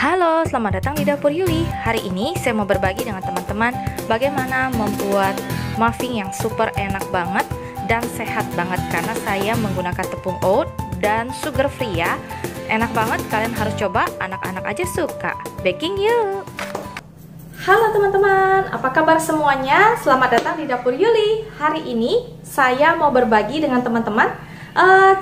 Halo, selamat datang di Dapur Yuli. Hari ini saya mau berbagi dengan teman-teman bagaimana membuat muffin yang super enak banget dan sehat banget karena saya menggunakan tepung oat dan sugar free ya. Enak banget, kalian harus coba, anak-anak aja suka. Baking yuk! Halo teman-teman, apa kabar semuanya? Selamat datang di Dapur Yuli. Hari ini saya mau berbagi dengan teman-teman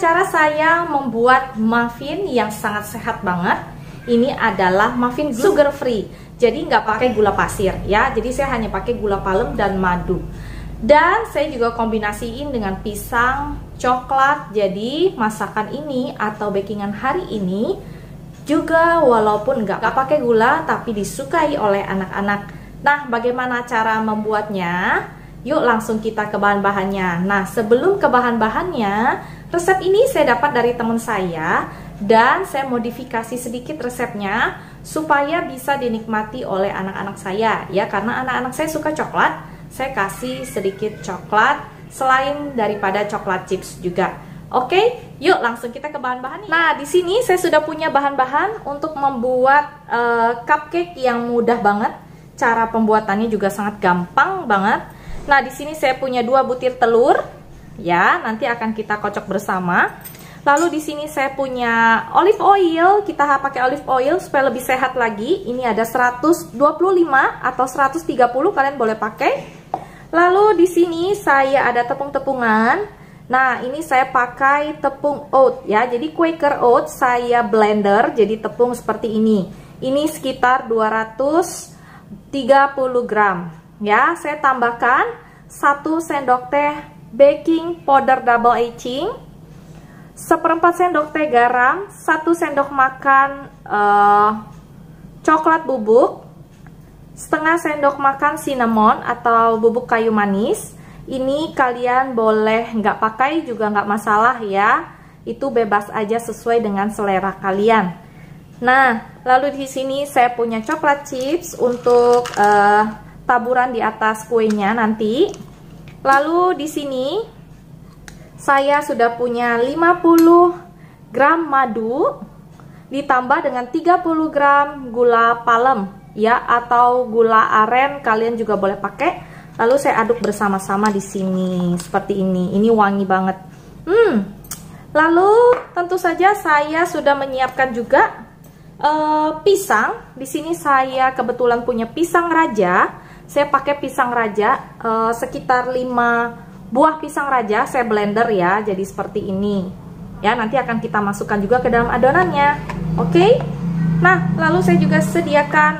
cara saya membuat muffin yang sangat sehat banget. Ini adalah muffin sugar free, jadi nggak pakai gula pasir ya. Jadi saya hanya pakai gula palem dan madu. Dan saya juga kombinasiin dengan pisang, coklat. Jadi masakan ini atau bakingan hari ini juga walaupun nggak pakai gula tapi disukai oleh anak-anak. Nah, bagaimana cara membuatnya? Yuk langsung kita ke bahan-bahannya. Nah, sebelum ke bahan-bahannya, resep ini saya dapat dari teman saya dan saya modifikasi sedikit resepnya supaya bisa dinikmati oleh anak-anak saya ya, karena anak-anak saya suka coklat. Saya kasih sedikit coklat selain daripada coklat chips juga. Oke, yuk langsung kita ke bahan-bahannya. Nah, di sini saya sudah punya bahan-bahan untuk membuat cupcake yang mudah banget. Cara pembuatannya juga sangat gampang banget. Nah, di sini saya punya 2 butir telur. Ya, nanti akan kita kocok bersama. Lalu di sini saya punya olive oil. Kita pakai olive oil supaya lebih sehat lagi. Ini ada 125 atau 130, kalian boleh pakai. Lalu di sini saya ada tepung-tepungan. Nah, ini saya pakai tepung oat ya. Jadi Quaker oat saya blender jadi tepung seperti ini. Ini sekitar 230 gram. Ya, saya tambahkan 1 sendok teh baking powder double aging, 1/4 sendok teh garam, 1 sendok makan coklat bubuk, 1/2 sendok makan cinnamon atau bubuk kayu manis. Ini kalian boleh nggak pakai juga nggak masalah ya, itu bebas aja sesuai dengan selera kalian. Nah, lalu di sini saya punya coklat chips untuk taburan di atas kuenya nanti. Lalu di sini saya sudah punya 50 gram madu ditambah dengan 30 gram gula palem ya, atau gula aren kalian juga boleh pakai. Lalu saya aduk bersama-sama di sini seperti ini. Ini wangi banget. Lalu tentu saja saya sudah menyiapkan juga pisang. Di sini saya kebetulan punya pisang raja. Saya pakai pisang raja sekitar 5 buah pisang raja, saya blender ya, jadi seperti ini. Ya, nanti akan kita masukkan juga ke dalam adonannya. Oke. Nah, lalu saya juga sediakan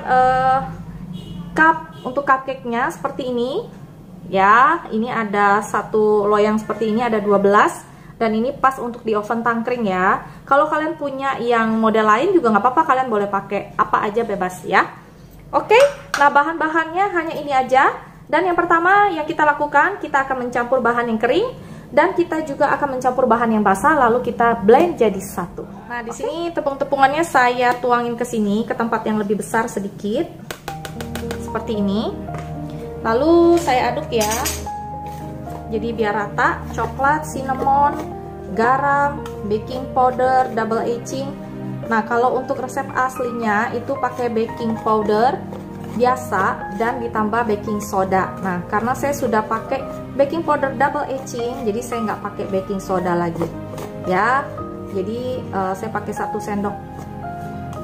cup untuk cupcake-nya seperti ini. Ya, ini ada 1 loyang seperti ini, ada 12. Dan ini pas untuk di oven tangkring ya. Kalau kalian punya yang model lain juga nggak apa-apa, kalian boleh pakai apa aja bebas ya. Oke, nah bahan-bahannya hanya ini aja. Dan yang pertama yang kita lakukan, kita akan mencampur bahan yang kering dan kita juga akan mencampur bahan yang basah, lalu kita blend jadi satu. Nah, di sini tepung-tepungannya saya tuangin ke sini, ke tempat yang lebih besar sedikit. Seperti ini. Lalu saya aduk ya. Jadi biar rata, coklat, cinnamon, garam, baking powder, double aging. Nah, kalau untuk resep aslinya itu pakai baking powder biasa dan ditambah baking soda. Nah, karena saya sudah pakai baking powder double aging, jadi saya nggak pakai baking soda lagi ya. Jadi saya pakai 1 sendok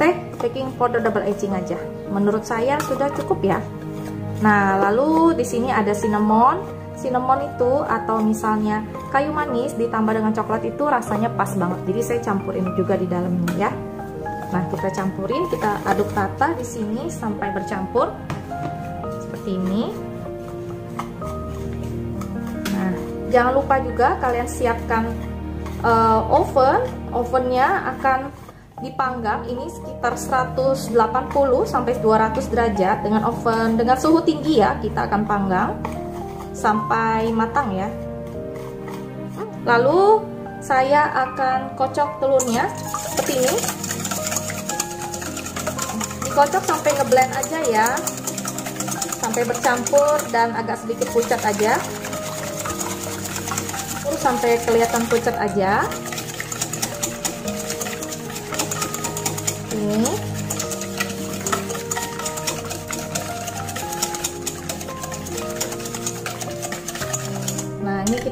teh baking powder double aging aja. Menurut saya sudah cukup ya. Nah, lalu di sini ada cinnamon. Cinnamon itu atau misalnya kayu manis ditambah dengan coklat itu rasanya pas banget. Jadi saya campurin juga di dalamnya ya. Nah, kita campurin, kita aduk rata di sini sampai bercampur seperti ini. Nah, jangan lupa juga kalian siapkan ovennya akan dipanggang ini sekitar 180 sampai 200 derajat dengan oven dengan suhu tinggi ya. Kita akan panggang sampai matang ya. Lalu saya akan kocok telurnya seperti ini. Dikocok sampai ngeblend aja ya, sampai bercampur dan agak sedikit pucat aja. Terus sampai kelihatan pucat aja. Ini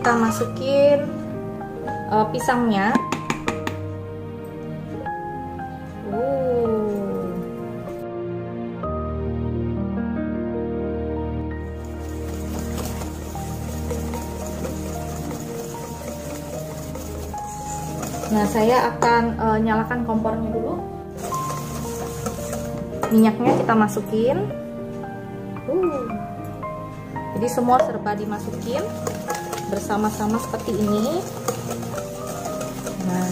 kita masukin pisangnya. Nah, saya akan nyalakan kompornya dulu. Minyaknya kita masukin. Jadi semua serba dimasukin bersama-sama seperti ini. Nah,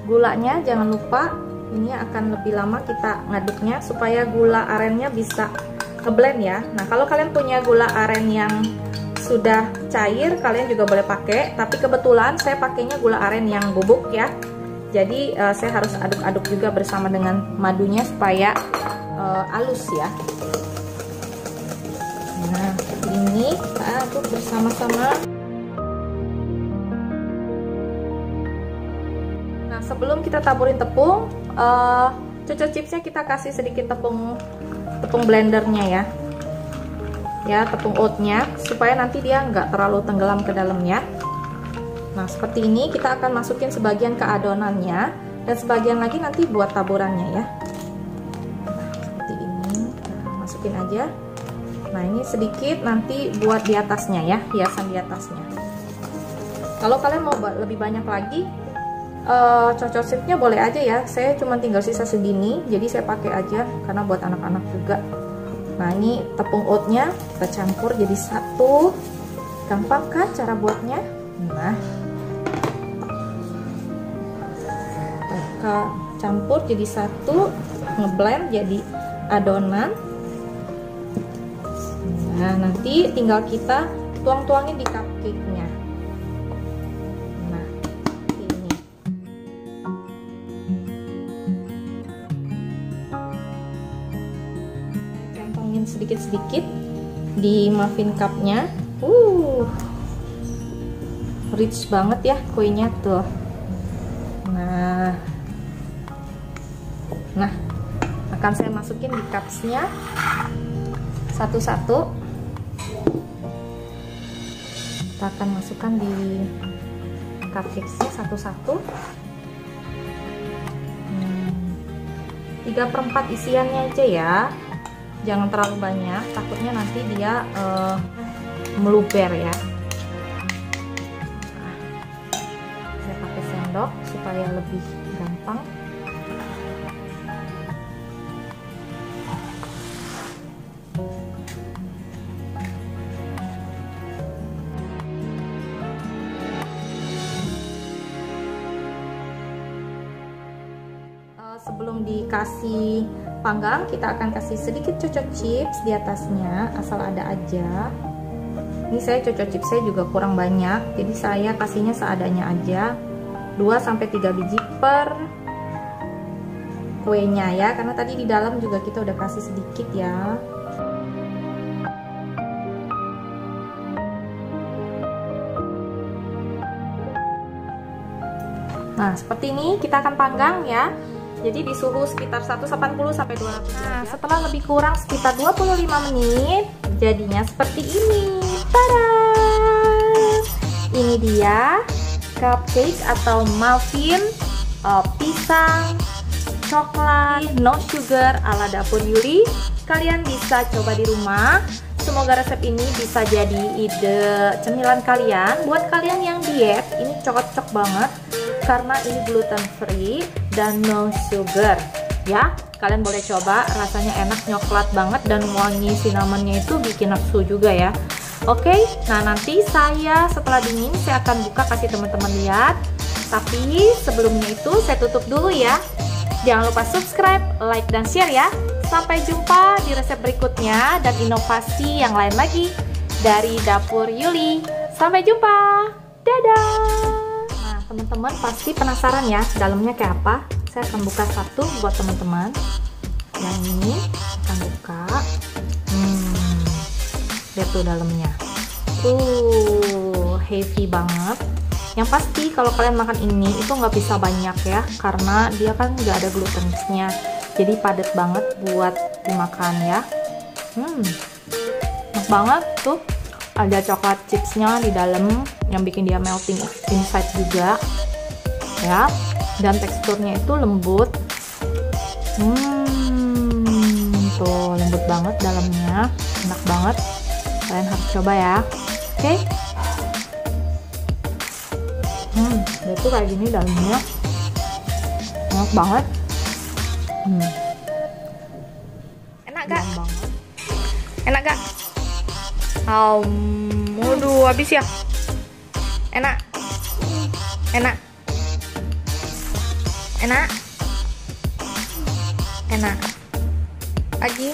gulanya jangan lupa, ini akan lebih lama kita ngaduknya supaya gula arennya bisa ngeblend ya. Nah, kalau kalian punya gula aren yang sudah cair, kalian juga boleh pakai, tapi kebetulan saya pakainya gula aren yang bubuk ya. Jadi saya harus aduk-aduk juga bersama dengan madunya supaya halus ya. Nah, ini kita aduk bersama-sama. Nah, sebelum kita taburin tepung, cucur chipsnya kita kasih sedikit tepung blendernya ya. Ya, tepung oatnya supaya nanti dia nggak terlalu tenggelam ke dalamnya. Nah, seperti ini kita akan masukin sebagian ke adonannya dan sebagian lagi nanti buat taburannya ya. Nah, seperti ini kita masukin aja. Nah, ini sedikit nanti buat di atasnya ya, hiasan di atasnya. Kalau kalian mau lebih banyak lagi, choco chipsnya boleh aja ya. Saya cuma tinggal sisa segini, jadi saya pakai aja karena buat anak-anak juga. Nah, ini tepung oatnya kita campur jadi satu. Gampang kan cara buatnya? Nah, kita campur jadi satu, ngeblend jadi adonan. Nah, nanti tinggal kita tuang-tuangin di cupcake-nya. Nah, ini. Centongin sedikit-sedikit di muffin cup-nya. Rich banget ya kuenya tuh. Nah, akan saya masukin di cups-nya satu-satu. Kita akan masukkan di cupcakes-nya satu-satu. 3/4 isiannya aja ya, jangan terlalu banyak, takutnya nanti dia meluber ya. Nah, saya pakai sendok supaya lebih gampang. Sebelum dikasih panggang, kita akan kasih sedikit choco chips di atasnya, asal ada aja. Ini saya choco chips saya juga kurang banyak, jadi saya kasihnya seadanya aja, 2-3 biji per kuenya ya, karena tadi di dalam juga kita udah kasih sedikit ya. Nah, seperti ini kita akan panggang ya. Jadi di suhu sekitar 180 sampai 200 derajat. Nah, setelah lebih kurang sekitar 25 menit, jadinya seperti ini. Tada! Ini dia cupcake atau muffin pisang coklat no sugar ala dapur Yuli. Kalian bisa coba di rumah. Semoga resep ini bisa jadi ide cemilan kalian. Buat kalian yang diet, ini cocok banget karena ini gluten free dan no sugar ya. Kalian boleh coba, rasanya enak, coklat banget, dan wangi cinnamonnya itu bikin nafsu juga ya. Oke, nah nanti saya setelah dingin saya akan buka kasih teman-teman lihat. Tapi sebelumnya itu saya tutup dulu ya. Jangan lupa subscribe, like, dan share ya. Sampai jumpa di resep berikutnya dan inovasi yang lain lagi dari Dapur Yuli. Sampai jumpa, dadah. Teman-teman pasti penasaran ya dalamnya kayak apa. Saya akan buka satu buat teman-teman. Yang ini akan buka. Lihat tuh dalamnya. Heavy banget. Yang pasti kalau kalian makan ini itu nggak bisa banyak ya, karena dia kan nggak ada glutennya. Jadi padat banget buat dimakan ya. Enak banget tuh. ada coklat chipsnya di dalam yang bikin dia melting inside juga ya, dan teksturnya itu lembut. Tuh lembut banget dalamnya, enak banget, kalian harus coba ya. Oke. Dia tuh kayak gini dalamnya, enak banget. Enak gak? Enak gak? Waduh, habis ya? Enak? Enak? Enak? Enak? Lagi?